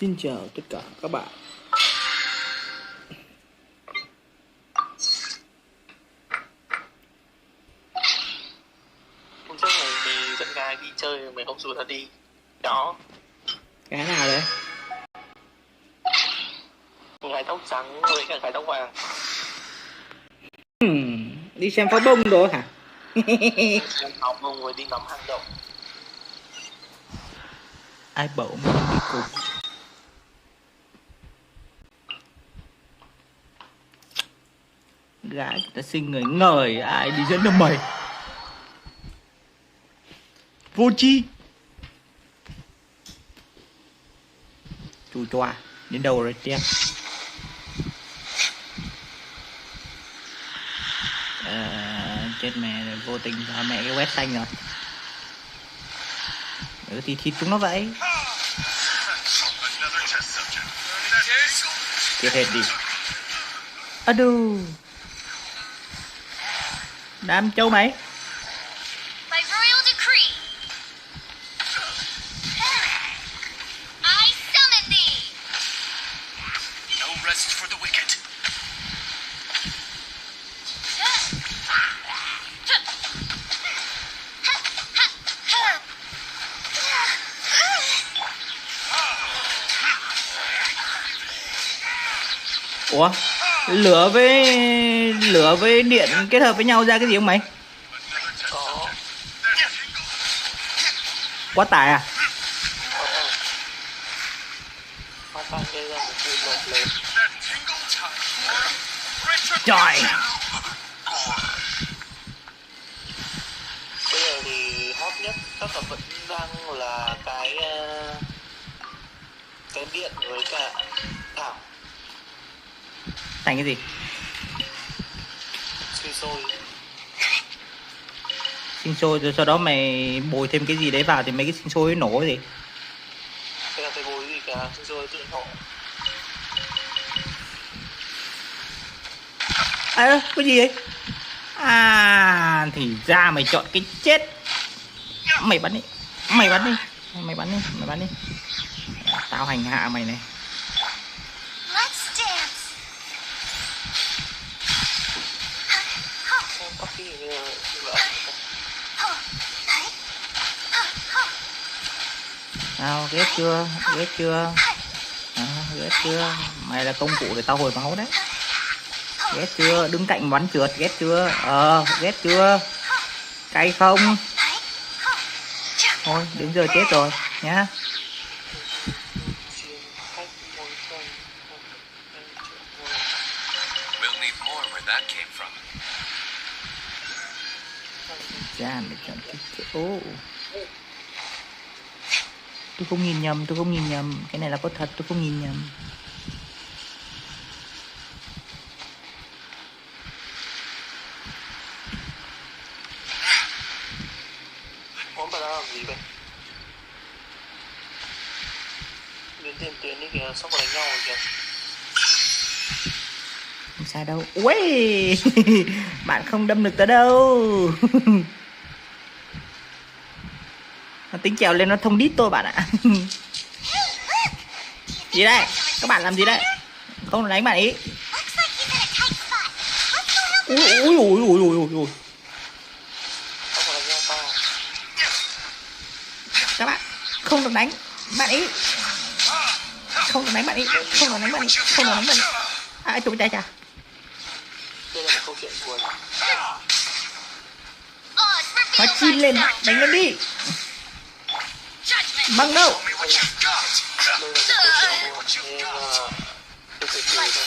Xin chào tất cả các bạn. Hôm trước mày đi dẫn gái đi chơi, mày không rủ tao đi. Đó, Cái nào đấy? gái tóc trắng với cả gái tóc vàng. Đi xem pháo bông đó hả? Em học không rồi đi ngắm hang động. Ai bảo mình đi cùng? Gái người ta xinh người ngời, ai đi dẫn được mày? Vô chi. Chú choa đến đâu rồi tia? Chết mẹ rồi, vô tình ra mẹ cái quét xanh rồi. Thì thịt chúng nó vậy. Chết hết đi. Đù. Đám châu mày. By royal decree, I summon thee. No rest for the wicked. Ủa? Lửa với điện kết hợp với nhau ra cái gì không mày? Có. Quá tải à? Hoa tan gây ra một vụ nổ lớn. Trời. Bây giờ thì hot nhất các cặp vẫn đang là cái điện với cả thảo Thành cái gì? sinh sôi. Sinh sôi rồi sau đó mày bồi thêm cái gì đấy vào thì mấy cái sinh sôi ấy nổ cái gì? Thế là phải bồi gì cả, sinh sôi tự nổ. Cái gì ấy? Thì ra mày chọn cái chết. Mày bắn đi. Mày bắn đi. Tao hành hạ mày này. Let's dance. Xem tóc đi như vậy. Nào, ghét chưa? Ghét chưa? Mày là công cụ để tao hồi máu đấy. Ghét chưa? Đứng cạnh bắn trượt, ghét chưa? Ghét chưa? Cay không? Thôi, đến giờ chết rồi nhá. We'll need more where that came from. Ra mày chọn cái chỗ. Tôi không nhìn nhầm. Cái này là có thật, tôi không nhìn nhầm. Món bà đang làm gì vậy? Đến tiền tuyến đi kìa, sắp có đánh nhau rồi kìa. Không sao đâu. Ui, bạn không đâm được tớ đâu. Nó tính trèo lên nó thông đít tôi bạn ạ. Gì đây? Các bạn làm gì đấy? Không đánh bạn ý. Ui. Sắp có đánh nhau to. Các bạn không được đánh bạn ý. Không được đánh bạn ý. Chụp tay chà. Đây là một câu chuyện buồn. Nó chim lên, đánh nó đi. Bằng đâu? Đây là một câu chuyện buồn nên tôi phải cười thôi.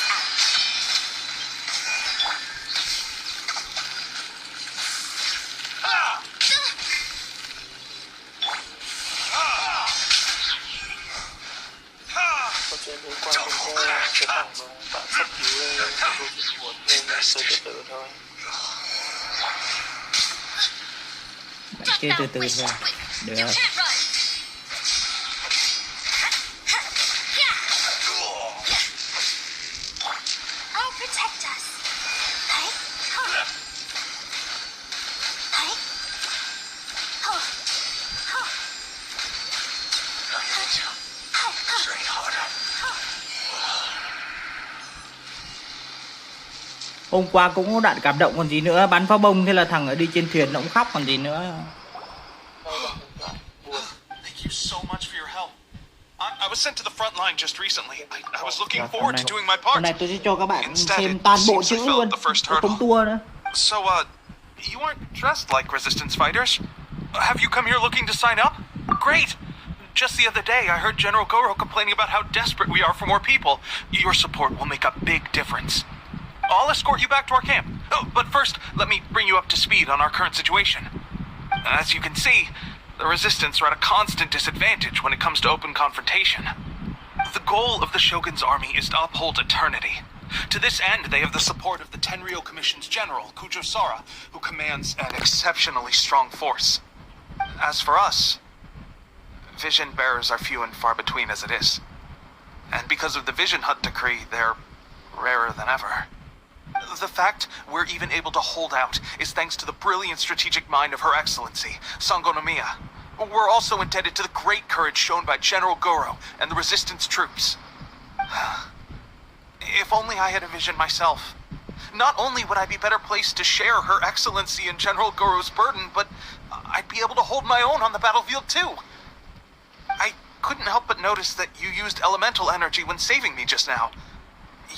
Câu chuyện liên quan đến cái thằng mà bạn sắp cứu lên một câu chuyện buồn nên tôi từ từ thôi. Bạn kia từ từ thôi. Được. I'll protect us. Train harder. Hôm qua cũng có đoạn cảm động còn gì nữa, bắn pháo bông thế là thằng ở đi trên thuyền nó cũng khóc còn gì nữa. Thank you so much for your help. I was sent to the front line just recently. I was looking forward to doing my part. Hôm nay tôi sẽ cho các bạn Instead, xem it toàn bộ seems I chữ felt luôn, the first không hurdle. tour nữa. So, you aren't dressed like resistance fighters. Have you come here looking to sign up? Great. Just the other day, I heard General Goro complaining about how desperate we are for more people. Your support will make a big difference. I'll escort you back to our camp. Oh, but first, let me bring you up to speed on our current situation. As you can see, the Resistance are at a constant disadvantage when it comes to open confrontation. The goal of the Shogun's army is to uphold eternity. To this end, they have the support of the Tenryou Commission's general, Kujo Sara, who commands an exceptionally strong force. As for us, vision bearers are few and far between as it is. And because of the Vision Hut decree, they're rarer than ever. The fact we're even able to hold out is thanks to the brilliant strategic mind of Her Excellency, Sango no Miya. We're also indebted to the great courage shown by General Goro and the Resistance troops. If only I had a vision myself. Not only would I be better placed to share Her Excellency and General Goro's burden, but I'd be able to hold my own on the battlefield too. I couldn't help but notice that you used elemental energy when saving me just now.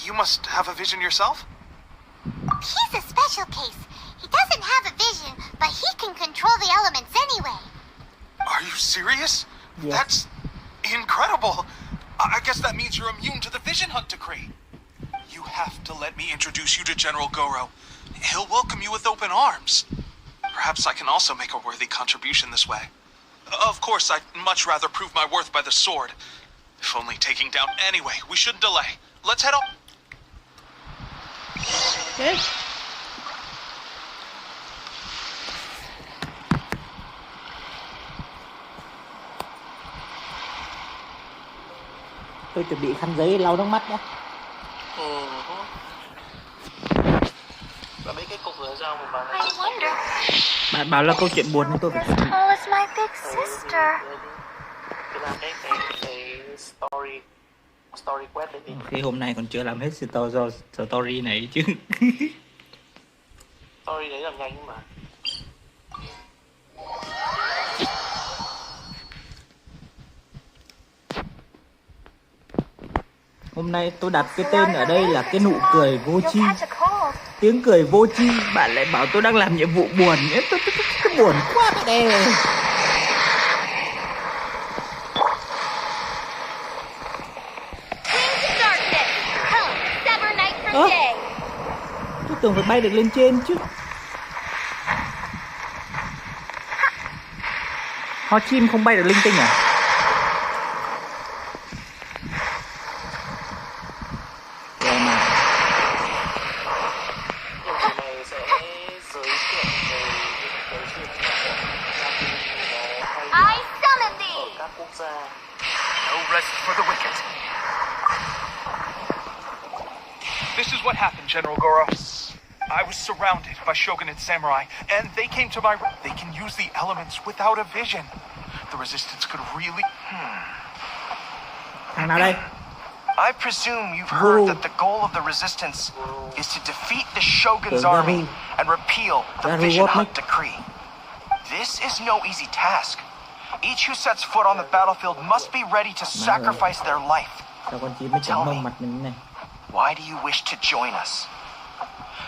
You must have a vision yourself? He's a special case. He doesn't have a vision, but he can control the elements anyway. Are you serious? Yes. That's incredible. I guess that means you're immune to the Vision Hunt decree. You have to let me introduce you to General Goro. He'll welcome you with open arms. Perhaps I can also make a worthy contribution this way. Of course, I'd much rather prove my worth by the sword. If only taking down anyway, we shouldn't delay. Let's head up. Okay. Tôi chuẩn bị khăn giấy lau nước mắt nhé. Và mấy cái cục ở sao mà bà I wonder Bạn bảo là câu chuyện buồn nên tôi phải as tall as my big sister. cứ làm cái story quét lên đi. khi hôm nay còn chưa làm hết story này chứ. Story đấy làm nhanh mà. Hôm nay tôi đặt cái tên ở đây là cái nụ cười vô You'll tri, catch a cold. tiếng cười vô tri. Bạn lại bảo tôi đang làm nhiệm vụ buồn ấy, tôi buồn quá bạn ơi. Into darkness. Come, sever night from Ơ? day. Tôi tưởng phải bay được lên trên chứ. Ho chim không bay được linh tinh à? Rồi mà. Nhưng mà này sẽ giới thiệu về những cái chuyện nó hay I summon ở thee. các quốc gia. No rest for the wicked. This is what happened, General Goro. I was surrounded by shogunate samurai, and they came to my... They can use the elements without a vision. The Resistance could really... Thằng nào đây? I presume you've heard that the goal of the Resistance is to defeat the Shogun's army and repeal the Vision Hunt decree. This is no easy task. Each who sets foot on the battlefield must be ready to sacrifice their life. Sao con chim nó chấm mông mặt mình này? Why do you wish to join us?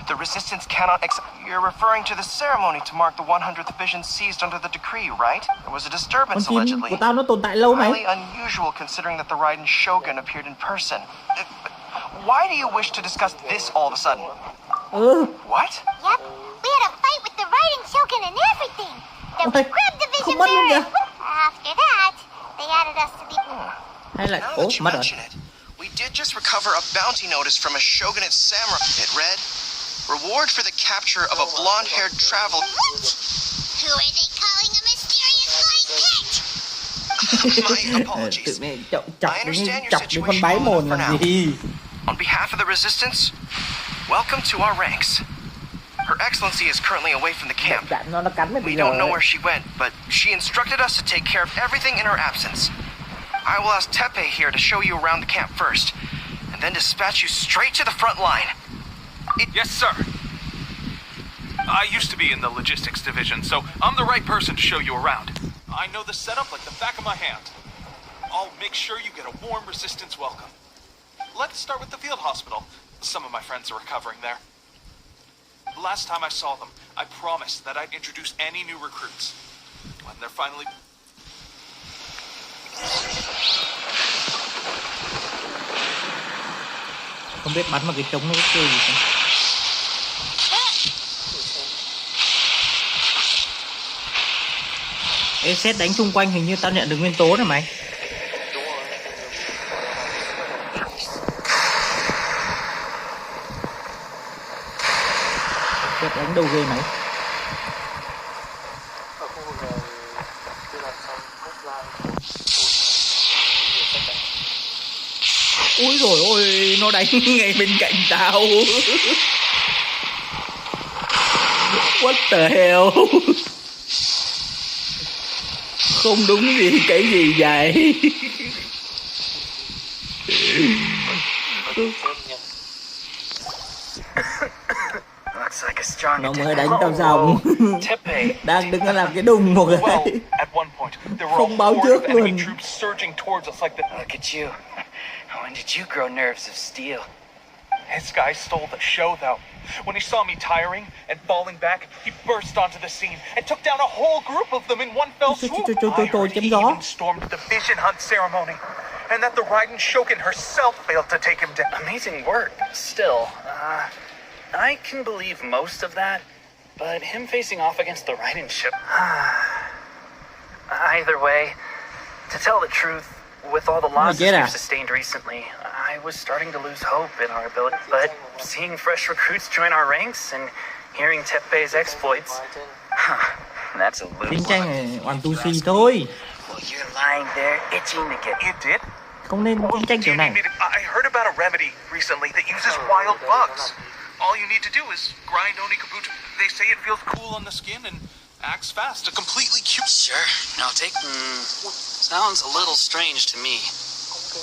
The Resistance cannot You're referring to the ceremony to mark the 100th division seized under the decree, right? There was a Con disturbance chim allegedly. của tao nó tồn tại lâu Highly mày. unusual considering that the Raiden Shogun appeared in person. Why do you wish to discuss this all of a sudden? What? Yep, we had a fight with the Raiden Shogun and everything. Then we Ôi, grabbed the không Vision mất luôn Bearer. kìa. After that, they added us to the... Hay là Now ố that you mất rồi. mention it, we did just recover a bounty notice from a shogunate samurai. It read, "Reward for the capture of a blonde-haired traveler." Who are they calling a mysterious flying pit? My Tự apologies. nhiên I understand your chọc đến con situation bái well mồn enough for làm now. gì? On behalf of the Resistance, welcome to our ranks. Her Excellency is currently away from the camp. Dạ nó cắn mình We bây don't giờ know ấy. where she went, but she instructed us to take care of everything in her absence. I will ask Tepe here to show you around the camp first, and then dispatch you straight to the front line. Yes, sir. I used to be in the logistics division, so I'm the right person to show you around. I know the setup like the back of my hand. I'll make sure you get a warm resistance welcome. Let's start with the field hospital. Some of my friends are recovering there. Last time I saw them, I promised that I'd introduce any new recruits. When they're finally... Không biết bắn vào cái trống nó có kêu gì không? Ê, xét đánh xung quanh hình như tao nhận được nguyên tố này mày. Xét đánh đâu ghê mày. Ở khu vực này tôi làm xong hotline. Úi rồi ôi, nó đánh ngay bên cạnh tao. What the hell. Không đúng gì, cái gì vậy? Nó mới đánh tao xong. Đang đứng làm cái đùng một cái. Không báo trước luôn. Look at you. When did you grow nerves of steel? His guy stole the show, though. When he saw me tiring and falling back, he burst onto the scene and took down a whole group of them in one fell swoop. I heard he even stormed the vision hunt ceremony, and that the Raiden Shogun herself failed to take him down. Amazing work. Still, I can believe most of that, but him facing off against the Raiden ship... Either way, to tell the truth, with all the losses we've sustained recently, I was starting to lose hope in our ability. But seeing fresh recruits join our ranks and hearing Teppei's exploits, that's a lose. Chiến tranh này hoàn tu si thôi. Well, you're lying there, itching to get... It did? Không nên chiến tranh kiểu này. I heard about a remedy recently that uses wild bugs. All you need to do is grind Onikabuto. They say it feels cool on the skin and acts fast to completely cure. Sure. Now take... Sounds a little strange to me.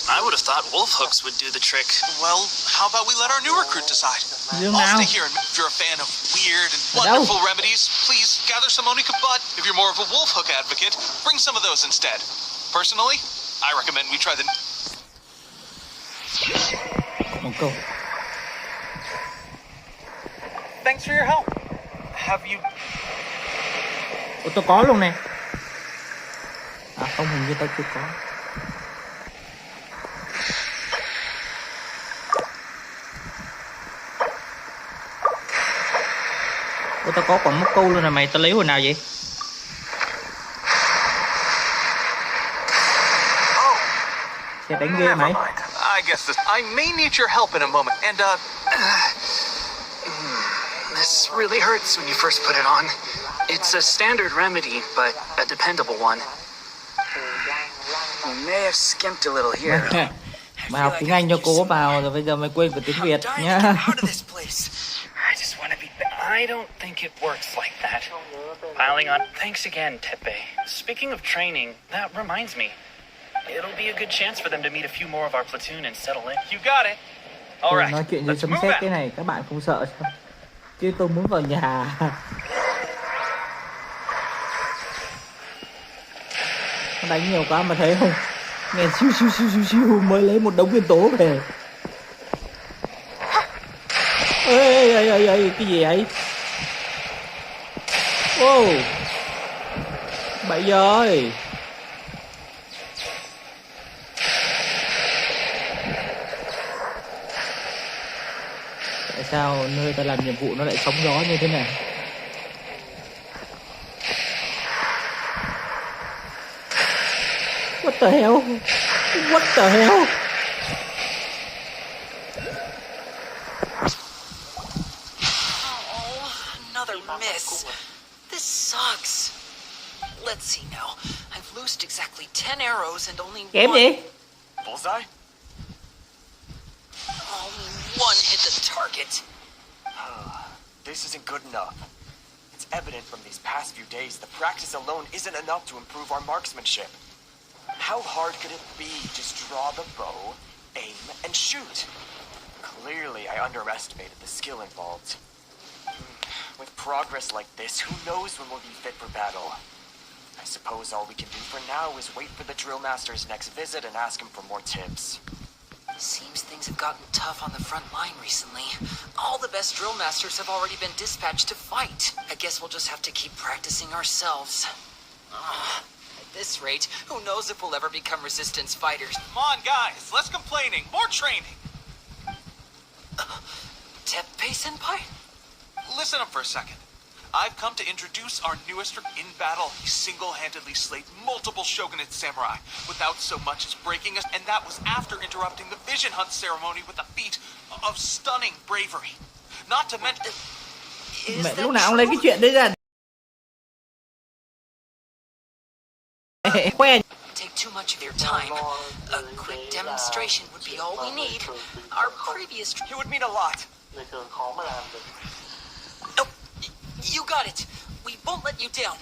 I would have thought wolf hooks would do the trick. Well, how about we let our new recruit decide? Dương I'll nào? stay here, and if you're a fan of weird and wonderful remedies, please gather some Onika Butt. If you're more of a wolf hook advocate, bring some of those instead. Personally, I recommend we try the... Một câu. Thanks for your help. Have you... Ủa, tao có luôn nè. À không, hình như tao chưa có. Ủa, tao có quả móc câu luôn nè mày, tao lấy hồi nào vậy? Sẽ đánh ghê mày. I guess this... I may need your help in a moment, and This really hurts when you first put it on. It's a standard remedy, but a dependable one. You may have skimped a little here. Mày học tiếng Anh cho cố vào rồi bây giờ mày quên cả tiếng Việt nhá. I just want to be... I don't think it works like that. Piling on... Thanks again, Teppei. Speaking of training, that reminds me. It'll be a good chance for them to meet a few more of our platoon and settle in. you got it. All right, Nói chuyện gì let's sấm move sét out. cái này các bạn không sợ sao? Chứ tôi muốn vào nhà. Nó đánh nhiều quá mà thấy không? Nghe siêu siêu siêu siêu siêu mới lấy một đống nguyên tố về. Ê, cái gì vậy? Wow. Bậy rồi. Tại sao nơi ta làm nhiệm vụ nó lại sóng gió như thế này? What the hell? What the hell? Oh, another miss. This sucks. Let's see now. I've loosed exactly 10 arrows and only Kém one... gì? Bullseye? Only one hit the target. This isn't good enough. It's evident from these past few days the practice alone isn't enough to improve our marksmanship. How hard could it be? Just draw the bow, aim, and shoot. Clearly, I underestimated the skill involved. With progress like this, who knows when we'll be fit for battle? I suppose all we can do for now is wait for the drill master's next visit and ask him for more tips. Seems things have gotten tough on the front line recently. All the best drill masters have already been dispatched to fight. I guess we'll just have to keep practicing ourselves. At this rate, who knows if we'll ever become resistance fighters. Come on, guys, less complaining, more training. Teppei-senpai? Listen up for a second. I've come to introduce our newest in battle. He single-handedly slayed multiple shogunate samurai without so much as breaking us, and that was after interrupting the vision hunt ceremony with a feat of stunning bravery. Not to mention... Is Mẹ that lúc nào ông lấy cái true? chuyện đấy ra khoe. Take too much of your time. A quick demonstration would be all we need. Our previous... It would mean a lot. Người thường khó mà làm được. Oh, you got it. We won't let you down.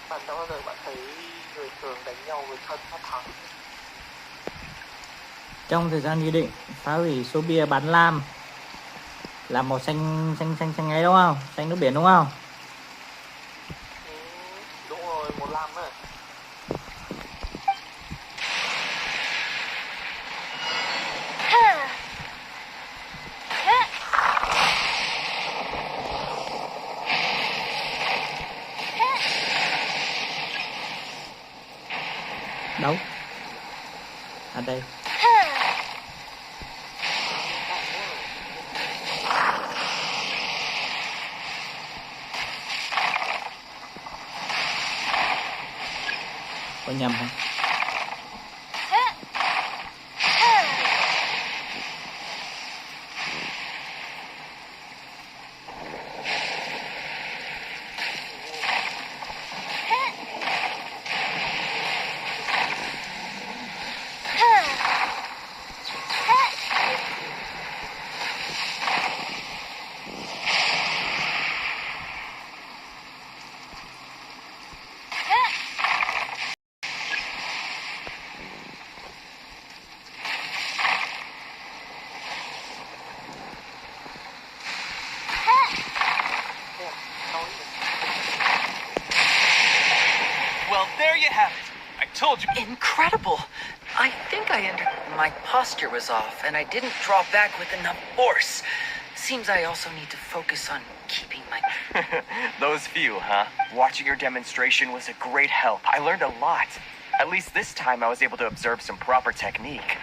Bạn đã bao giờ bạn thấy người thường đánh nhau với thân phát thắng? Trong thời gian nghị định phá hủy số bia bán lam là màu xanh ấy đúng không? Xanh nước biển đúng không? Đúng rồi, một lam ấy. Đâu? À đây. Có nhầm không? Well, there you have it. I told you. Incredible. I think my posture was off, and I didn't draw back with enough force. Seems I also need to focus on keeping my... Those few, huh? Watching your demonstration was a great help. I learned a lot. At least this time I was able to observe some proper technique.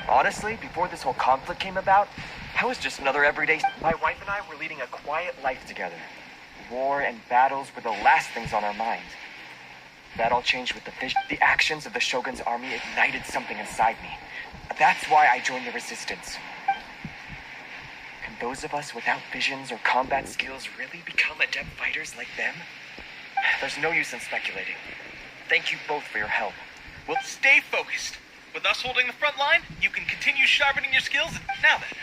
Honestly, before this whole conflict came about, I was just another everyday... My wife and I were leading a quiet life together. War and battles were the last things on our mind. That all changed with the vision. The actions of the Shogun's army ignited something inside me. That's why I joined the resistance. Can those of us without visions or combat skills really become adept fighters like them? There's no use in speculating. Thank you both for your help. We'll stay focused. With us holding the front line, you can continue sharpening your skills. Now then,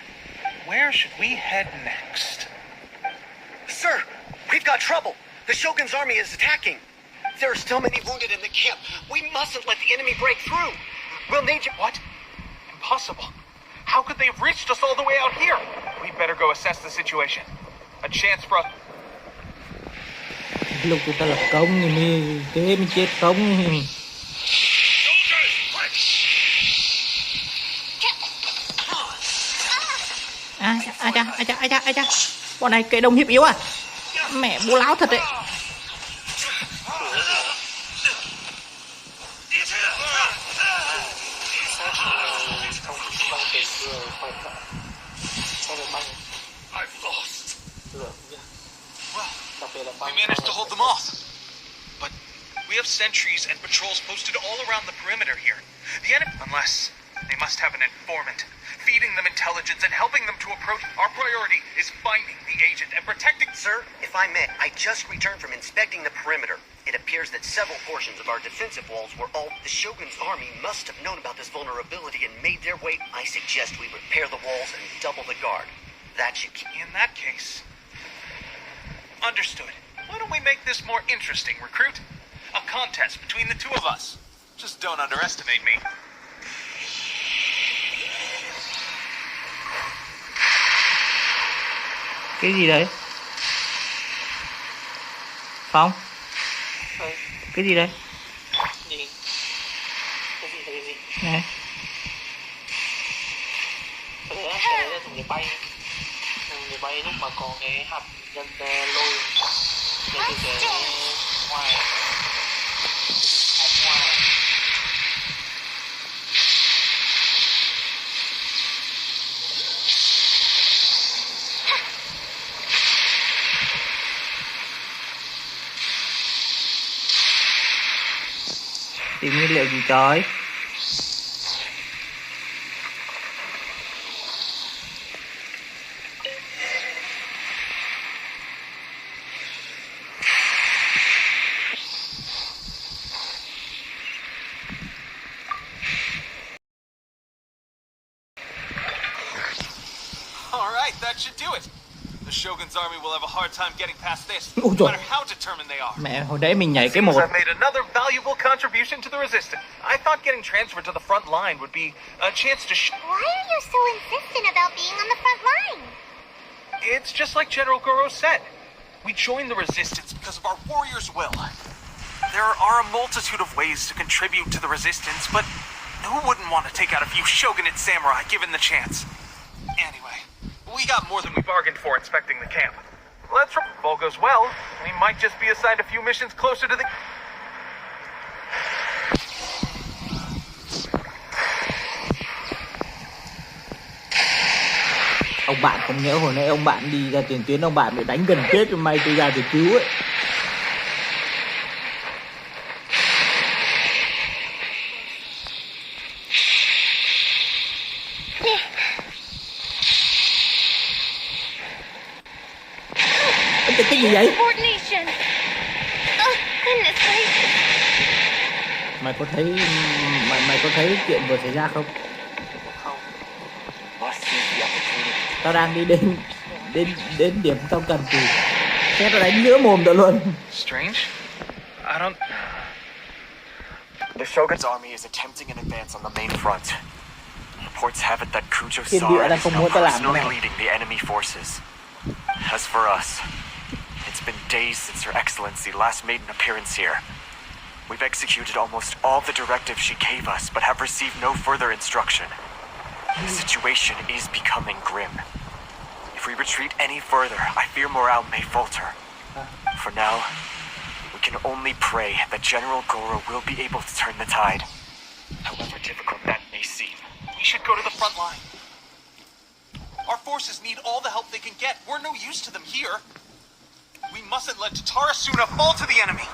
where should we head next? Sir, we've got trouble. The Shogun's army is attacking. There are still many wounded in the camp. We mustn't let the enemy break through. We'll need you... What? Impossible. How could they have reached us all the way out here? We'd better go assess the situation. A chance for us... Lúc chúng ta lập công thì mình thế mình chết không thì... Ai cha. Bọn này kệ đông hiếp yếu à? Mẹ bố láo thật đấy. We managed to hold them off. But we have sentries and patrols posted all around the perimeter here. The enemy... Unless they must have an informant, feeding them intelligence and helping them to approach... Our priority is finding the agent and protecting... Sir, if I may, I just returned from inspecting the perimeter. It appears that several portions of our defensive walls were all... The Shogun's army must have known about this vulnerability and made their way... I suggest we repair the walls and double the guard. That should keep... In that case... Understood. Why don't we make this more interesting, recruit? A contest between the two of us. Just don't underestimate me. Cái gì đấy? Phong? Ơi, Cái gì đấy? gì? Cái gì? Này. Cái đấy là thằng người bay. Thằng người bay lúc mà có cái hạt nhân lôi lên cái ngoài. Hạt ngoài. Tìm nguyên liệu gì trời? All right, that should do it. The Shogun's army will have a hard time getting past this, Ôi no trời. matter how determined they are. Mẹ, hồi đấy mình nhảy cái Seems một. I've made another valuable contribution to the resistance. I thought getting transferred to the front line would be a chance to Why are you so insistent about being on the front line? It's just like General Goro said. We joined the resistance because of our warriors' will. There are a multitude of ways to contribute to the resistance, but who wouldn't want to take out a few shogunate samurai given the chance? Anyway, we got more than we bargained for inspecting the camp. Let's hope if all goes well, we might just be assigned a few missions closer to the... Ông bạn không nhớ hồi nãy ông bạn đi ra tiền tuyến, ông bạn bị đánh gần chết rồi may tôi ra để cứu ấy. Cái gì vậy? Coordination. Oh, goodness gracious. Mày có thấy chuyện vừa xảy ra không? Must seize the opportunity. Tao đang đi đến điểm tao cần thì xe tao đánh giữa mồm tao luôn. Strange? I don't... The Shogun's army is attempting an advance on the main front. Reports have it that Kujo Thiên địa Sara đang is không now muốn tao làm cái personally này. leading the enemy forces. As for us, it's been days since Her Excellency last made an appearance here. We've executed almost all the directives she gave us, but have received no further instruction. The situation is becoming grim. If we retreat any further, I fear morale may falter. For now, we can only pray that General Goro will be able to turn the tide. However difficult that may seem. We should go to the front line. Our forces need all the help they can get. We're no use to them here. We mustn't let Tatarasuna fall to the enemy.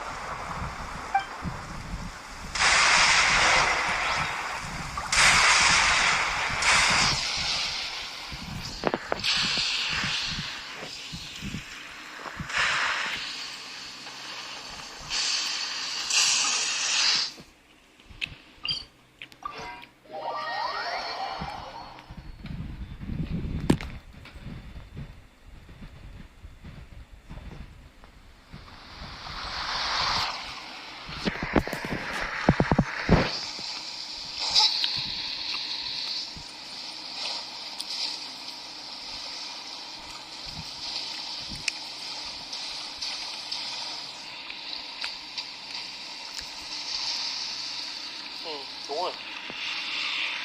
Đúng rồi.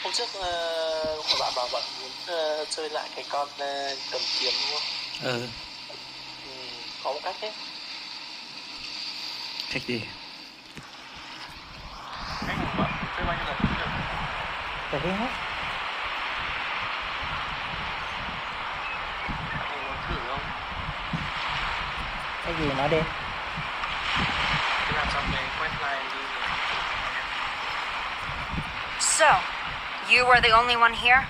Hôm trước hồi bạn bảo bạn muốn chơi lại cái con cầm kiếm đúng không? Ừ. Có một cách đấy. Cách gì? Cách của bạn chơi bao nhiêu lần cũng được. Cái hết. Mình muốn thử không? Cái gì nói đi. Cứ làm xong cái quét line đi. So, you are the only one here?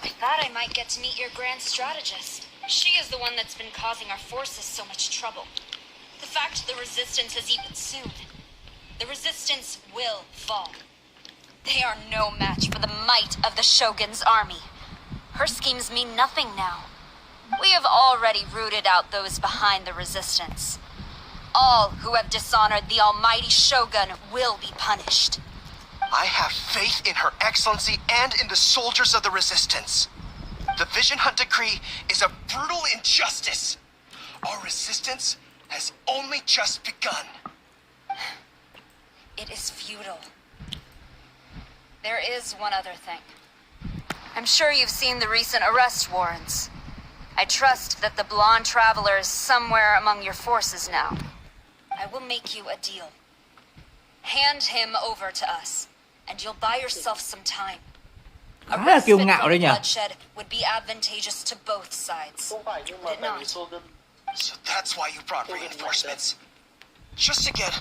I thought I might get to meet your grand strategist. She is the one that's been causing our forces so much trouble. The fact the resistance has even soon. The resistance will fall. They are no match for the might of the Shogun's army. Her schemes mean nothing now. We have already rooted out those behind the resistance. All who have dishonored the almighty Shogun will be punished. I have faith in Her Excellency and in the soldiers of the resistance. The Vision Hunt decree is a brutal injustice. Our resistance has only just begun. It is futile. There is one other thing. I'm sure you've seen the recent arrest warrants. I trust that the blonde traveler is somewhere among your forces now. I will make you a deal. Hand him over to us, and you'll buy yourself some time. A Khá là kiêu respite ngạo from đấy nhỉ. bloodshed would be advantageous to both sides. Không phải nhưng mà Did tại not. vì Shogun So that's why you brought reinforcements. Just to get...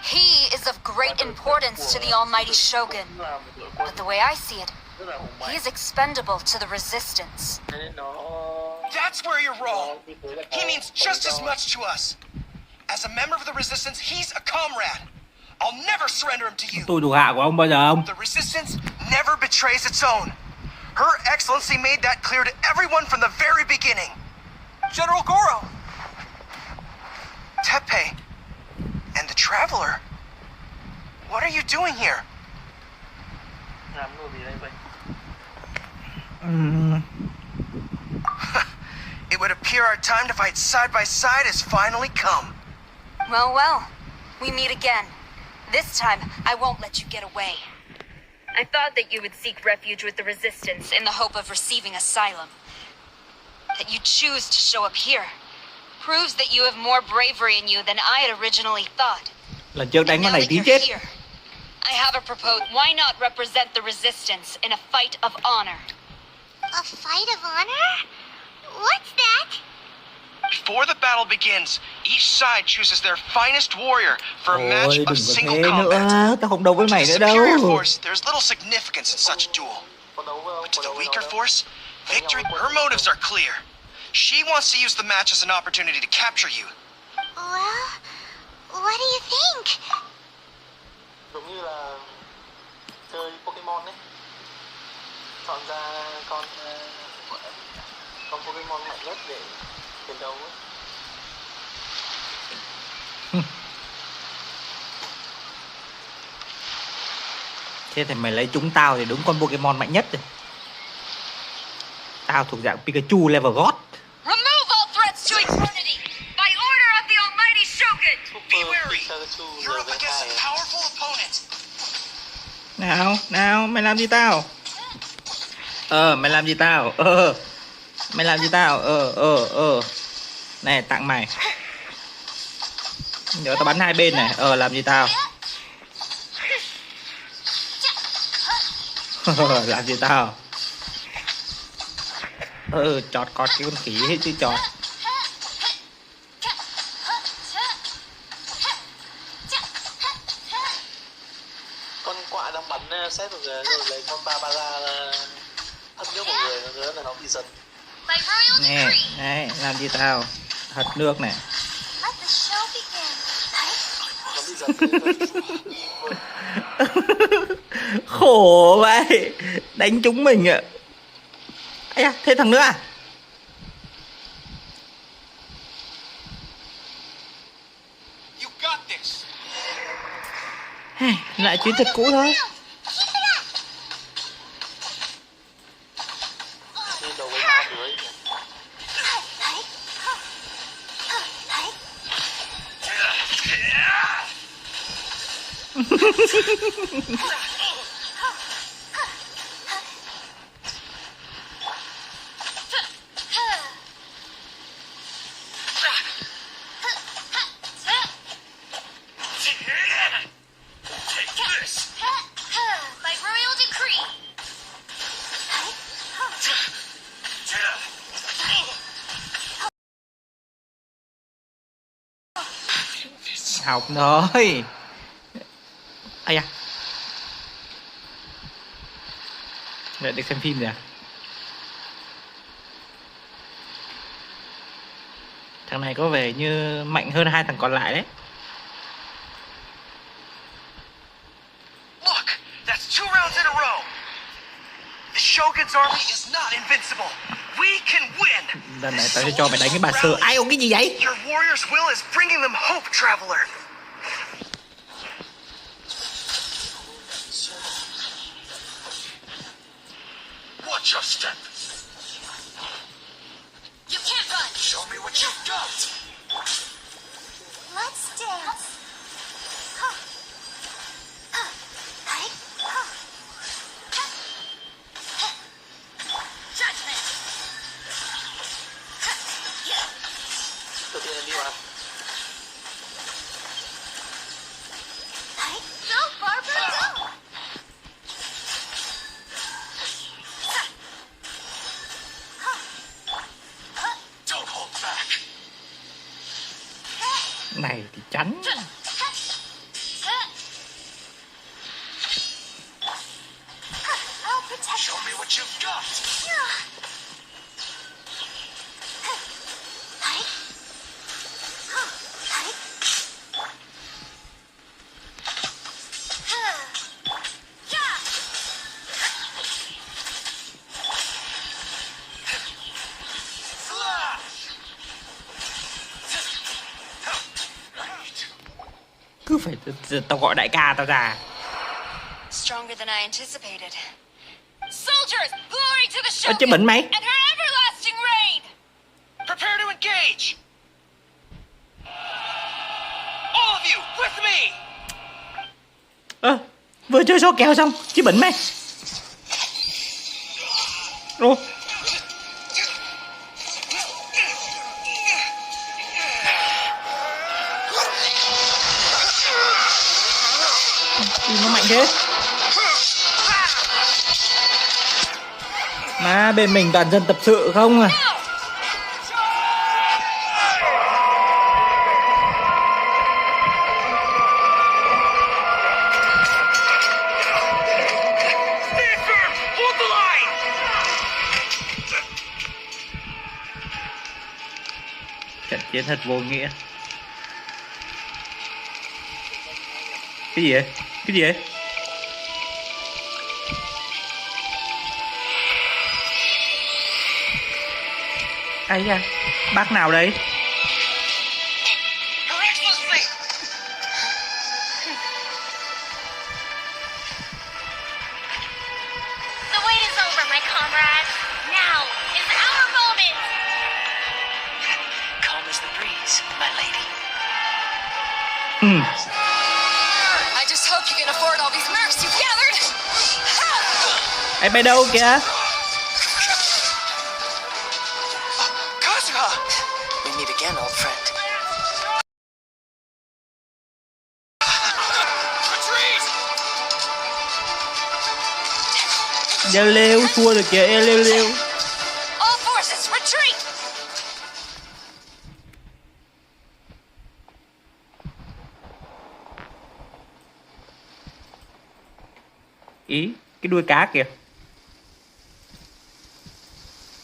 He is of great importance to the almighty Shogun. làm một đội quân But the way I see it, rất là hùng he mạnh. is expendable to the resistance. Thế nên nó That's where you're wrong. như thế là He có- means có just lý as do. much to us. As a member of the resistance, he's a comrade. I'll never surrender him to you. Tôi thuộc hạ của ông bao giờ không? The resistance never betrays its own. Her Excellency made that clear to everyone from the very beginning. General Goro! Tepe and the Traveler. What are you doing here? Làm cái gì đây vậy? It would appear our time to fight side by side has finally come. Well, well, we meet again. This time, I won't let you get away. I thought that you would seek refuge with the Resistance in the hope of receiving asylum. That you choose to show up here proves that you have more bravery in you than I had originally thought. Lần trước đánh And con now này that tí you're chết. here, I have a proposal. Why not represent the Resistance in a fight of honor? A fight of honor? What's that? Before the battle begins, each side chooses their finest warrior for a match Ôi đừng of có single thế combat. nữa. Tao không đấu với To mày the nữa đâu. superior force, there's little significance in such a duel. Có đấu với ông, To có the đấu với weaker nó đâu. force, victory, her motives are clear. She wants to use the match as an opportunity to capture you. Well, what do you think? Giống như là chơi Pokemon ấy, chọn ra con Pokemon mạnh nhất để chiến đấu ấy. Thế thì mày lấy chúng tao thì đúng con Pokemon mạnh nhất rồi. Tao thuộc dạng Pikachu level God. Remove all threats to eternity by order of the almighty Shogun. Be wary. Pikachu You're up level against 2 a powerful opponent. Nào, mày làm gì tao? Mày làm gì tao? Mày làm gì tao? Này, tặng mày. Nhớ tao bắn hai bên này. Làm gì tao? Làm gì tao? Chọt cọt cái con khỉ hết chứ chọt. Con quạ đang bắn xét rồi lấy con Barbara hất nước một người nữa là nó bị giật. By royal Nè, decree, này, làm gì tao? Hất nước này. let the show begin. Nó bị giật. Khổ vậy. Đánh chúng mình ạ. Ây da, thêm thằng nữa à? You got this. Lại chiến thuật cũ thôi. Như đầu với ba đứa. By royal decree. Học rồi. Ây da. Lại được xem phim rồi à? Thằng này có vẻ như mạnh hơn hai thằng còn lại đấy. Look, that's 2 rounds in a row. The Shogun's army is not invincible. We can win. Lần này tao sẽ cho mày đánh cái bà sơ. Ai ôm cái gì vậy? Your warrior's will is bringing them hope, traveler. Watch your step. You can't run! Show me what you've got. Let's dance. Huh. Huh. Hey. Huh. Judgment! Tự nhiên đi mà. Hey. Go, Barbara, go. Don't hold back. Này thì tránh. I'll protect Show me what you've got. Hey. Huh. Hey. Cứ phải tao gọi đại ca tao ra. Stronger than I anticipated. Soldiers, glory to the Chứ Shogun bệnh mày. and her everlasting reign! Prepare to engage. All of you, with me. Vừa chơi số kèo xong chứ bệnh mày. Ô. Nó mạnh thế. Mà bên mình toàn dân tập sự không à. Hold the line. Trận chiến thật vô nghĩa. Cái gì vậy? Cái gì vậy? Ai da? Bác nào đây? Your Excellency. The wait is over, my comrades. Now is our moment. Calm as the breeze, my lady. I just hope you can afford all these mercs you've gathered! Em bay đâu kìa? Kazuha. We meet again, old friend. Retreat. Lêu lêu, thua rồi kìa, lêu lêu. All forces, retreat! Ý, cái đuôi cá kìa.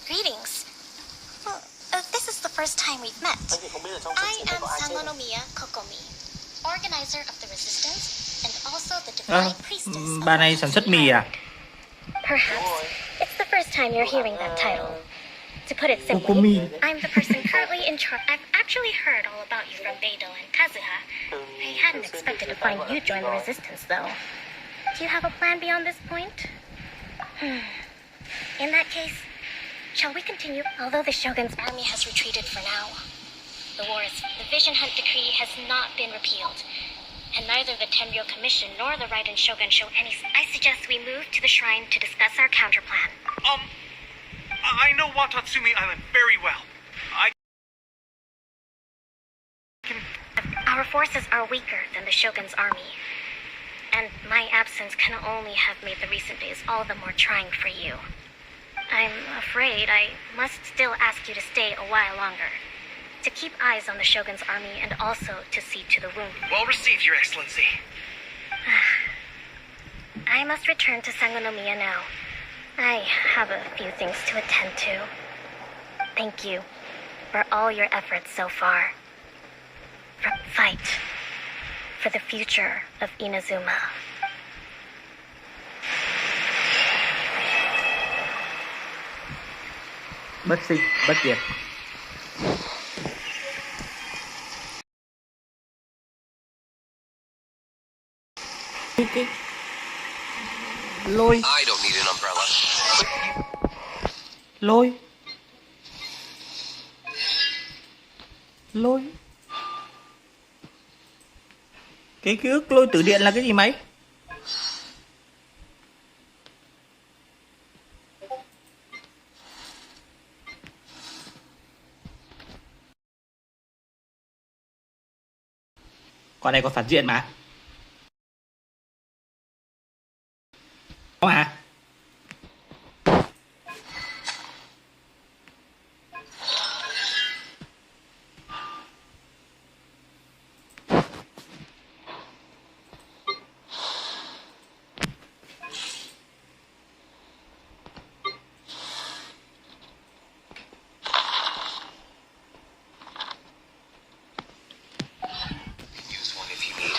Greetings. Well, this is the first time we've met. Anh thì không biết là trong I trận chiến am có ai chết. Sangonomiya Kokomi, organizer of the resistance and also the À, divine priestess of bà này sản xuất mì à? Perhaps it's the first time you're hearing that title. To put it simply, Kokomi. I'm the person currently in charge. I've actually heard all about you from Beidou and Kazuha. I hadn't expected to find you join the resistance, though. Do you have a plan beyond this point? In that case, shall we continue? Although the Shogun's army has retreated for now, the Vision Hunt Decree has not been repealed, and neither the Tenryo Commission nor the Raiden Shogun show any... I suggest we move to the shrine to discuss our counterplan. I know Watatsumi Island very well. I can... Our forces are weaker than the Shogun's army, and my absence can only have made the recent days all the more trying for you. I'm afraid I must still ask you to stay a while longer, to keep eyes on the Shogun's army and also to see to the wounded. Well received, Your Excellency. I must return to Sangonomiya now. I have a few things to attend to. Thank you for all your efforts so far. Fight for the future of Inazuma. bất sinh bất diệt. Cái lôi I don't need an umbrella. lôi lôi cái ước lôi tử điện là cái gì mấy? Con này còn phản diện mà. Không à? Use one if you need.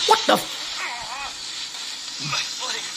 What the My flames.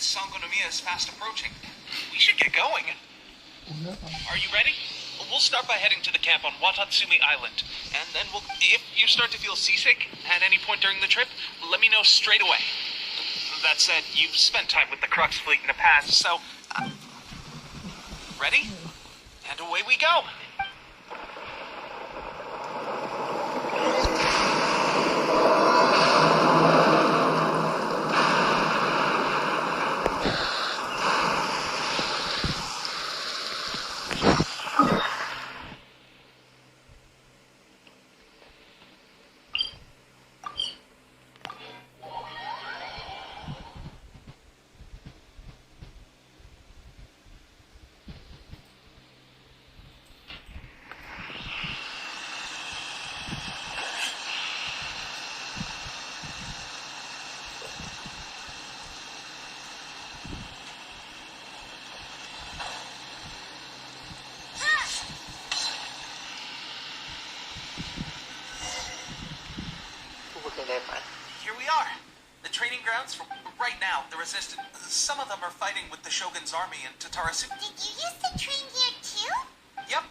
Sangonomiya is fast approaching. We should get going. Are you ready? We'll start by heading to the camp on Watatsumi Island. And then if you start to feel seasick at any point during the trip, let me know straight away. That said, you've spent time with the Crux fleet in the past, so Ready? And away we go. Here we are. The training grounds for right now, the resistance. Some of them are fighting with the Shogun's army in Tatarasu. Did you used to train here too? Yep.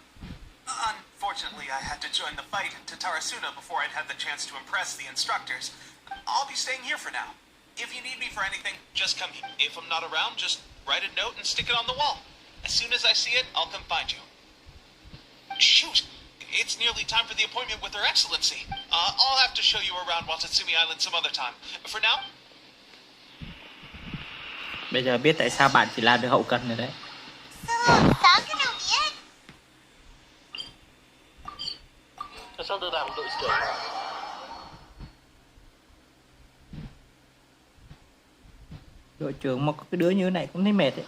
Unfortunately, I had to join the fight in Tatarasuna before I'd had the chance to impress the instructors. I'll be staying here for now. If you need me for anything, just come here. If I'm not around, just write a note and stick it on the wall. As soon as I see it, I'll come find you. Shoot! It's nearly time for the appointment with Her Excellency. I'll have to show you around Watatsumi Island some other time. For now... Bây giờ biết tại sao bạn chỉ làm được hậu cần rồi đấy. Sao tôi làm đội trưởng? Đội trưởng mà có cái đứa như thế này cũng thấy mệt đấy.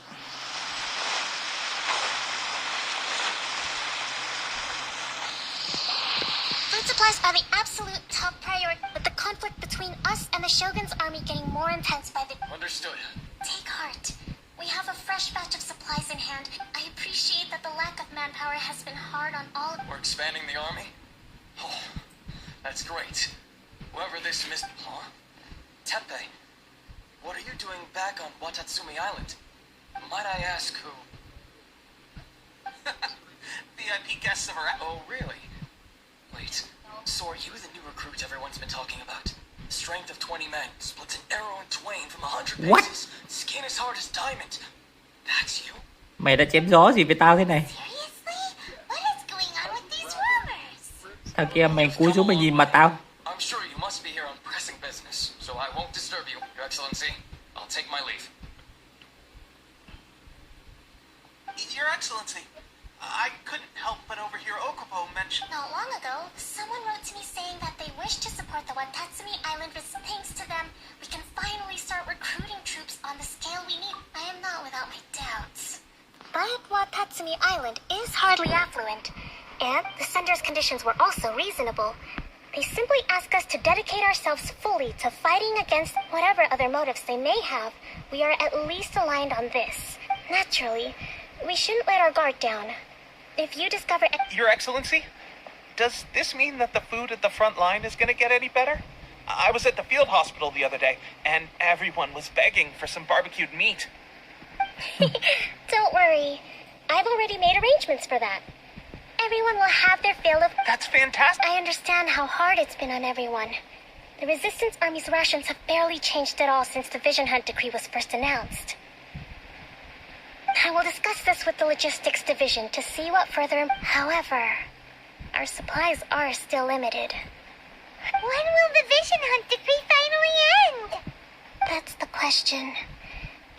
Food supplies are the absolute top priority, with the conflict between us and the Shogun's army getting more intense by the... Understood. Take heart. We have a fresh batch of supplies in hand. I appreciate that the lack of manpower has been hard on all... We're expanding the army? Oh, that's great. Whoever this Huh? Teppei, what are you doing back on Watatsumi Island? Might I ask who? VIP guests of her... Oh, really? Wait, so are you the new recruit everyone's been talking about? Strength of 20 men, splits an arrow in twain from 100 What? paces. Skin as hard as diamond. That's you? Mày đã chém gió gì với tao thế này? Seriously? What is going on with these rumors? Thằng kia mày cúi xuống mày nhìn mặt tao. I'm sure you must be here on pressing business, so I won't disturb you, Your Excellency. I'll take my leave. Your Excellency, I couldn't help but overhear Okubo mention... Not long ago, someone wrote to me saying that they wish to support the Watatsumi Island. Thanks to them, we can finally start recruiting troops on the scale we need. I am not without my doubts. But Watatsumi Island is hardly affluent, and the sender's conditions were also reasonable. They simply ask us to dedicate ourselves fully to fighting against whatever other motives they may have. We are at least aligned on this. Naturally, we shouldn't let our guard down. If you discover... Your Excellency, does this mean that the food at the front line is going to get any better? I was at the field hospital the other day, and everyone was begging for some barbecued meat. Don't worry. I've already made arrangements for that. Everyone will have their fill of... That's fantastic. I understand how hard it's been on everyone. The Resistance Army's rations have barely changed at all since the Vision Hunt decree was first announced. I will discuss this with the Logistics Division to see what further... However, our supplies are still limited. When will the Vision Hunt decree finally end? That's the question.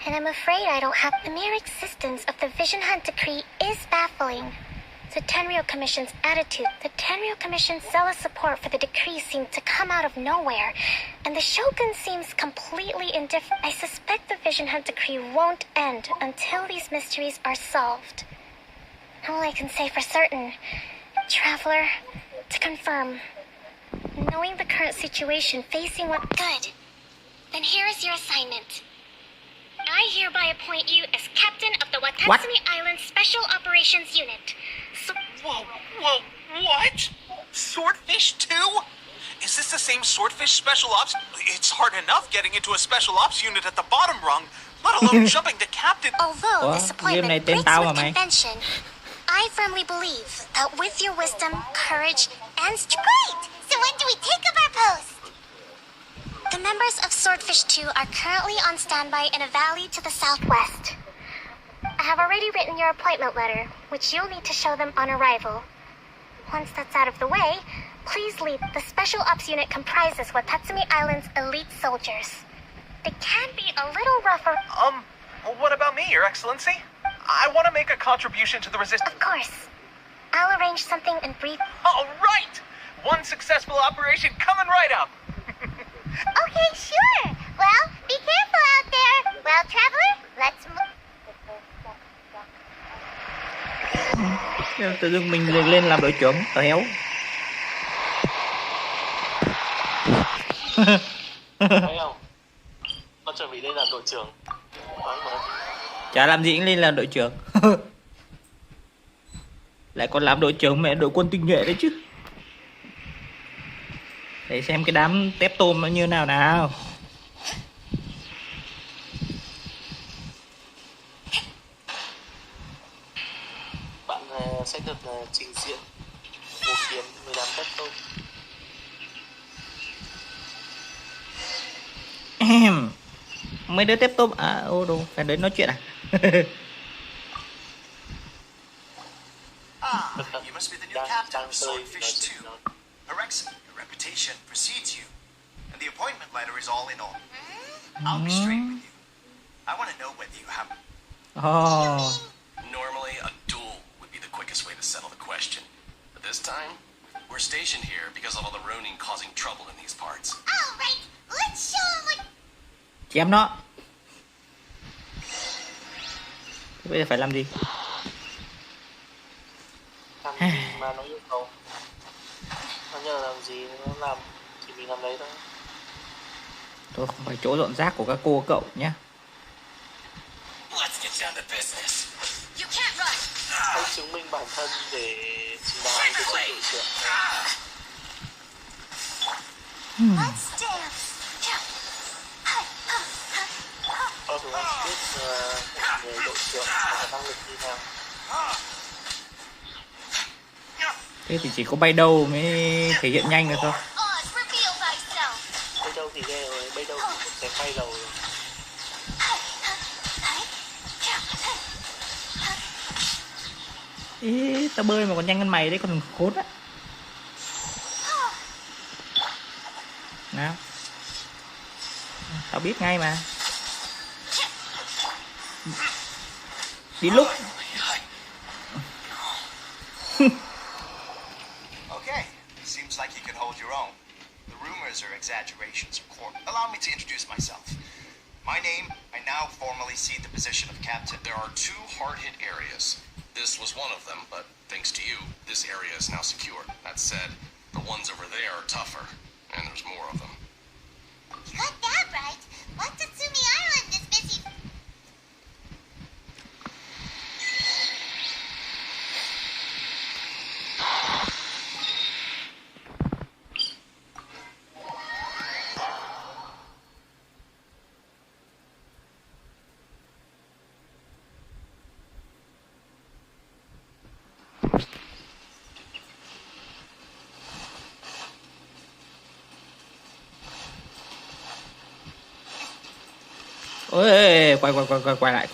And I'm afraid I don't have... The mere existence of the Vision Hunt decree is baffling. The Tenryou Commission's attitude... The Tenryou Commission's zealous support for the decree seemed to come out of nowhere, and the Shogun seems completely indifferent. I suspect the Vision Hunt decree won't end until these mysteries are solved. All I can say for certain, Traveler, to confirm, knowing the current situation, facing what... Good. Then here is your assignment. I hereby appoint you as captain of the Watatsumi Island Special Operations Unit. Whoa, what? Swordfish 2? Is this the same Swordfish Special Ops? It's hard enough getting into a Special Ops unit at the bottom rung, let alone jumping to captain. Although this appointment này breaks tên tao with mà mày. convention, I firmly believe that with your wisdom, courage, and Great! So when do we take up our post? The members of Swordfish 2 are currently on standby in a valley to the southwest. have already written your appointment letter, which you'll need to show them on arrival. Once that's out of the way, please lead the Special Ops Unit comprises Watatsumi Island's elite soldiers. They can be a little rougher. What about me, Your Excellency? I want to make a contribution to the resistance. Of course. I'll arrange something in brief. All right! One successful operation coming right up. Okay, sure. Well, be careful out there. Well, traveler, let's move. Tự dưng mình lên làm đội trưởng, héo. Thấy không? Nó chuẩn bị lên làm đội trưởng. Chả làm gì cũng lên làm đội trưởng. Lại còn làm đội trưởng mẹ đội quân tinh nhuệ đấy chứ. Để xem cái đám tép tôm nó như nào nào. Bạn sẽ được trình diễn một kiếm với đám tép tôm. Mấy đứa tép tôm à? Ô đồ, phải đến nói chuyện à? You must be the new captain of Swordfish 2. Erexon, your reputation precedes you, and the appointment letter is all in all. I'll be straight with you. I want to know whether you have... Oh. Normally, a duel would be the quickest way to settle the question. But this time, we're stationed here because of all the Ronin causing trouble in these parts. All right, let's show them what... Chém nó. Thế bây giờ phải làm gì? Làm gì mà nó yêu cầu. Nó nhờ làm gì nó làm thì mình làm đấy thôi. Thôi không phải chỗ dọn rác của các cô cậu nhé. Let's get down to business. You can't run. Hãy chứng minh bản thân để trình bày với chức đội trưởng. Let's dance. Tôi muốn biết người đội trưởng có năng lực như nào. Thế thì chỉ có bay đâu mới thể hiện nhanh được thôi. Bay đâu thì ghê rồi, bay đâu thì sẽ bay đầu rồi. Ý, tao bơi mà còn nhanh hơn mày đấy, còn khốn á. Nào. Tao biết ngay mà. Đi lúc. Okay, seems like you can hold your own. The rumors are exaggerations, of course. Allow me to introduce myself. My name, I now formally cede the position of captain. There are two hard-hit areas. This was one of them, but thanks to you, this area is now secure. That said, the ones over there are tougher, and there's more of them. You got that right. Watatsumi Island is busy. Ôi, quay lại.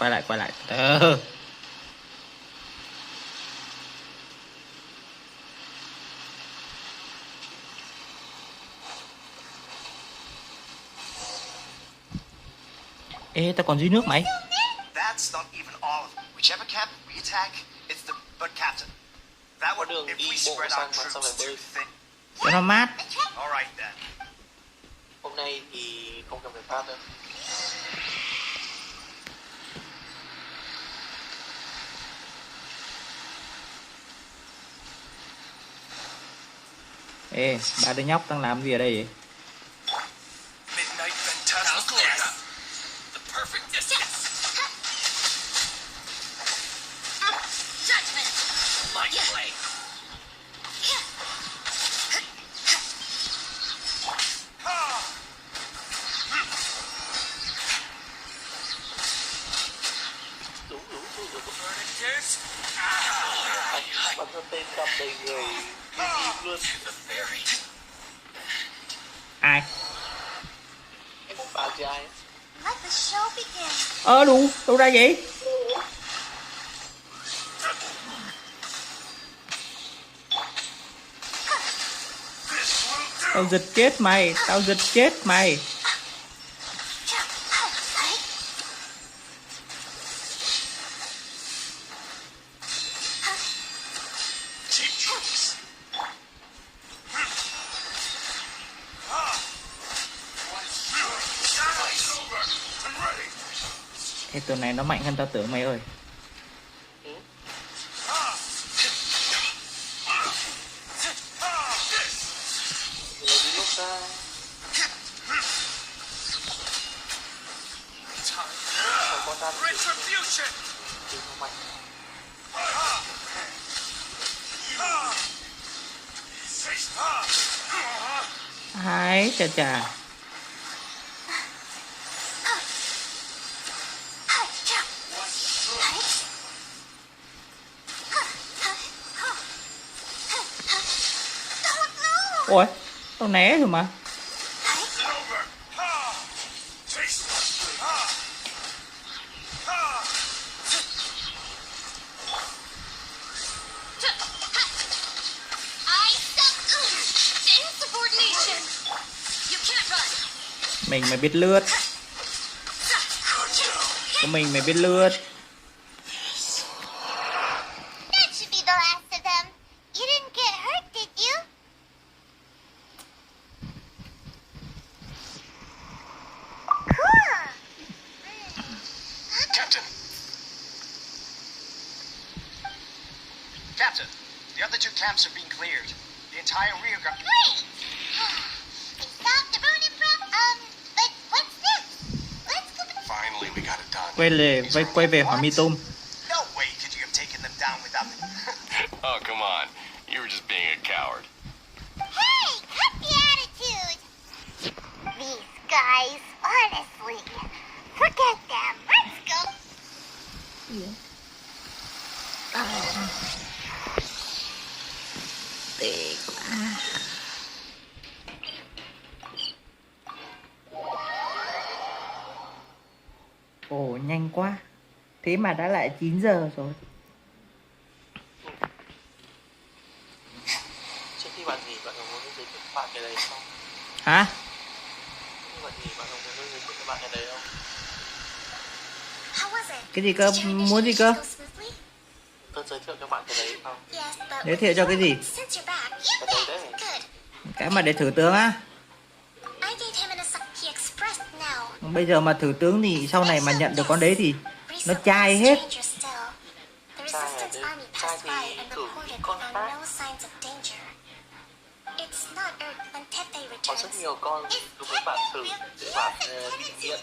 Ê, tao còn dưới nước mày. That's not even all of them. Whichever camp we attack, it's the but captain. That would if we spread our troops too thin. Cho nó mát. All right then. Hôm nay thì không cần phải phát đâu. Ê, ba đứa nhóc đang làm gì ở đây vậy? Midnight Phantasmagoria. The perfect distance. Judgment. Light blade. Đúng. Verdict. Bắn ra tên cầm đầy người im luôn. Ai? Bà chứ ai? Let the show begin. Đủ, đâu ra vậy? Tao giật chết mày, tao giật chết mày. Ê, tuần này nó mạnh hơn tao tưởng mày ơi. Hai chà chà. Ôi, tao né rồi mà. Mình mày biết lướt. Có mình mày biết lướt. That should be the last of them. You didn't get hurt, did you? Cool. Captain! Captain, the other two camps are being cleared. The entire rear guard... Great! They stopped the Ronin but what's this? Let's go... Finally, we got it done. Quay về Hỏa Mi Tôm. No way could you have taken them down without me. Oh, come on. You were just being a coward. Hey, cut the attitude! These guys, honestly, forget them. Let's go. Tệ quá. Ồ, nhanh quá. Thế mà đã lại 9 giờ rồi. Trước khi bạn nghỉ, bạn có muốn giới thiệu cho bạn cái đấy không? Hả? Trước bạn nghỉ, bạn có muốn giới thiệu cho bạn cái đấy không? How was it? Cái gì cơ? Muốn gì cơ? Go smoothly? Tôi giới thiệu cho bạn cái đấy không? Yes, but Giới thiệu cho cái gì? since you're back, Cái đấy đấy. good. Cái mà để thử tướng á. I gave him an he expressed now. Bây giờ mà thử tướng thì sau này mà nhận được con đấy thì nó chai hết. The resistance army passed by and reported they found no signs of danger. It's not urgent when Tepe Có rất returns. nhiều con đối với bạn thử để bạn bị nghiện.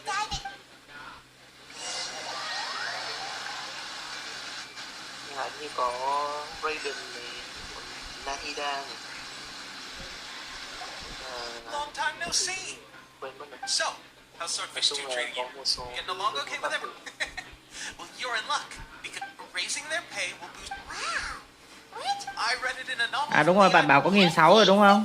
Chẳng hạn như có Raiden này, Nahida này. Long time no see. Quên mất rồi. So, how's Nói Swordfish chung 2 là treating có you? một số Getting along okay with everyone? Well, you're in luck, because raising their pay will boost... I read it in a novel. À đúng rồi, bạn bảo có 1.600 rồi đúng không?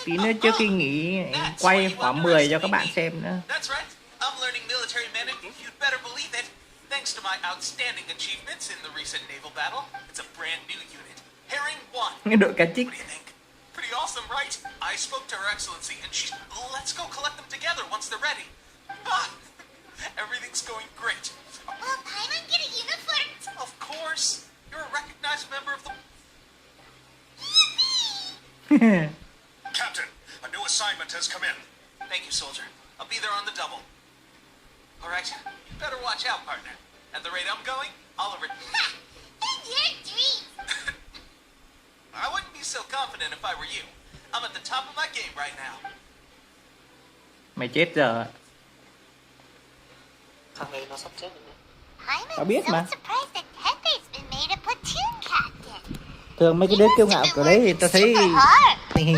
Tí nữa trước khi nghỉ quay khoảng 10 cho các bạn xem nữa. That's right. I'm learning military management. You'd better believe it. Thanks to my outstanding achievements in the recent naval battle, it's a brand new unit. Herring 1. Đội cá trích. What do you think? Pretty awesome, right? I spoke to Her Excellency and she's... Let's go collect them together once they're ready. Ah, everything's going great. Well, Paimon get a uniform. Of course. You're a recognized member of the... Captain, a new assignment has come in. Thank you, soldier. I'll be there on the double. All right. You better watch out, partner. At the rate I'm going, Oliver... In your dreams. I wouldn't be so confident if I were you. I'm at the top of my game right now. Mày chết giờ. Thằng đấy nó sắp chết rồi. Tao biết mà. Surprised that Tepe's been made a platoon captain. Thường mấy cái đứa kiêu ngạo kiểu đấy thì tao thấy tình hình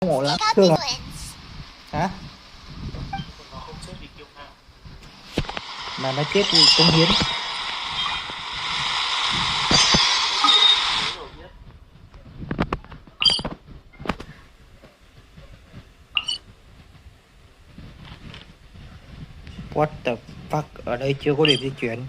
không ổn lắm. Thường à? Hả? Nó không chết vì kiêu ngạo. Mà nó chết vì cống hiến. What the fuck? Ở đây chưa có điểm di chuyển.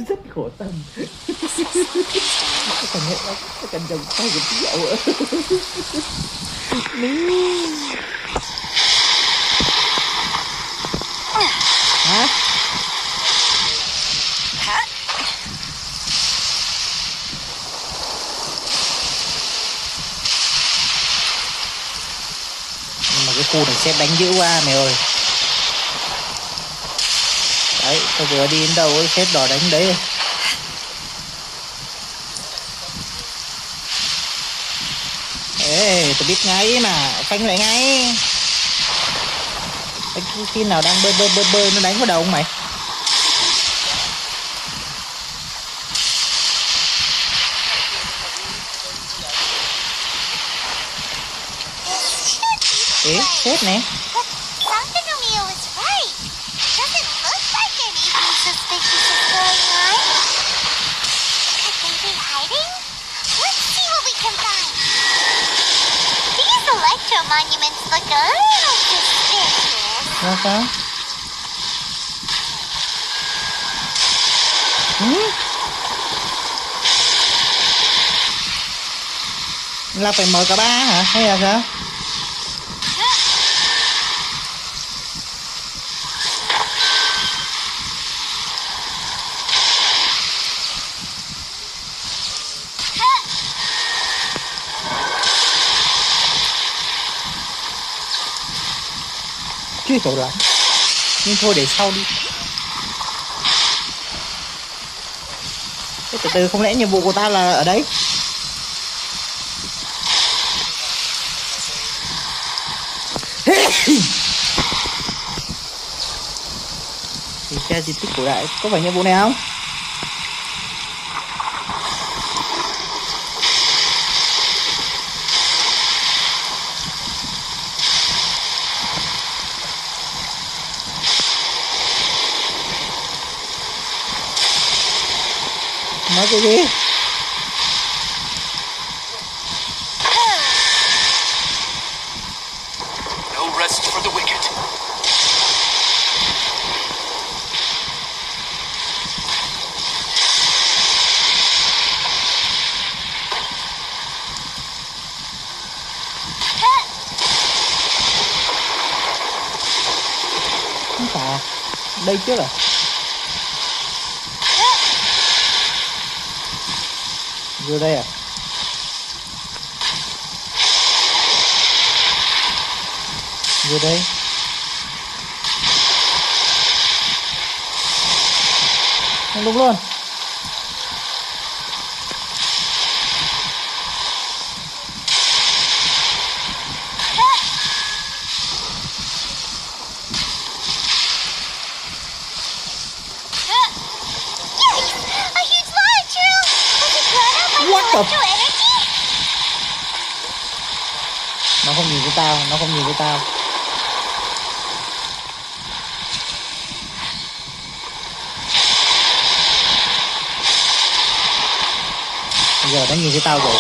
Rất khổ tâm. Cái cần trồng tay của tí dậu ạ. Hả? Nhưng mà cái khu này sếp đánh dữ quá mày ơi. Đấy, tôi vừa đi đến đâu ấy, sếp đỏ đánh đấy. Ê, tôi biết ngay mà, phanh lại ngay. Khi nào đang bơi nó đánh vào đầu không mày? Ê, sếp nè. Monuments look a little suspicious. Sao? Là phải mở cả ba hả? Hay là sao? Chưa hiểu lắm. Nhưng thôi để sau đi. Thế từ từ, không lẽ nhiệm vụ của ta là ở đấy? Thì tra di tích cổ đại có phải nhiệm vụ này không? Nói cái gì? No rest for the wicked. Không phải đây trước à? Vô đây à? Vô đây. Không đúng luôn. What the? Nó không nhìn với tao, nó không nhìn với tao. Giờ nó nhìn với tao rồi.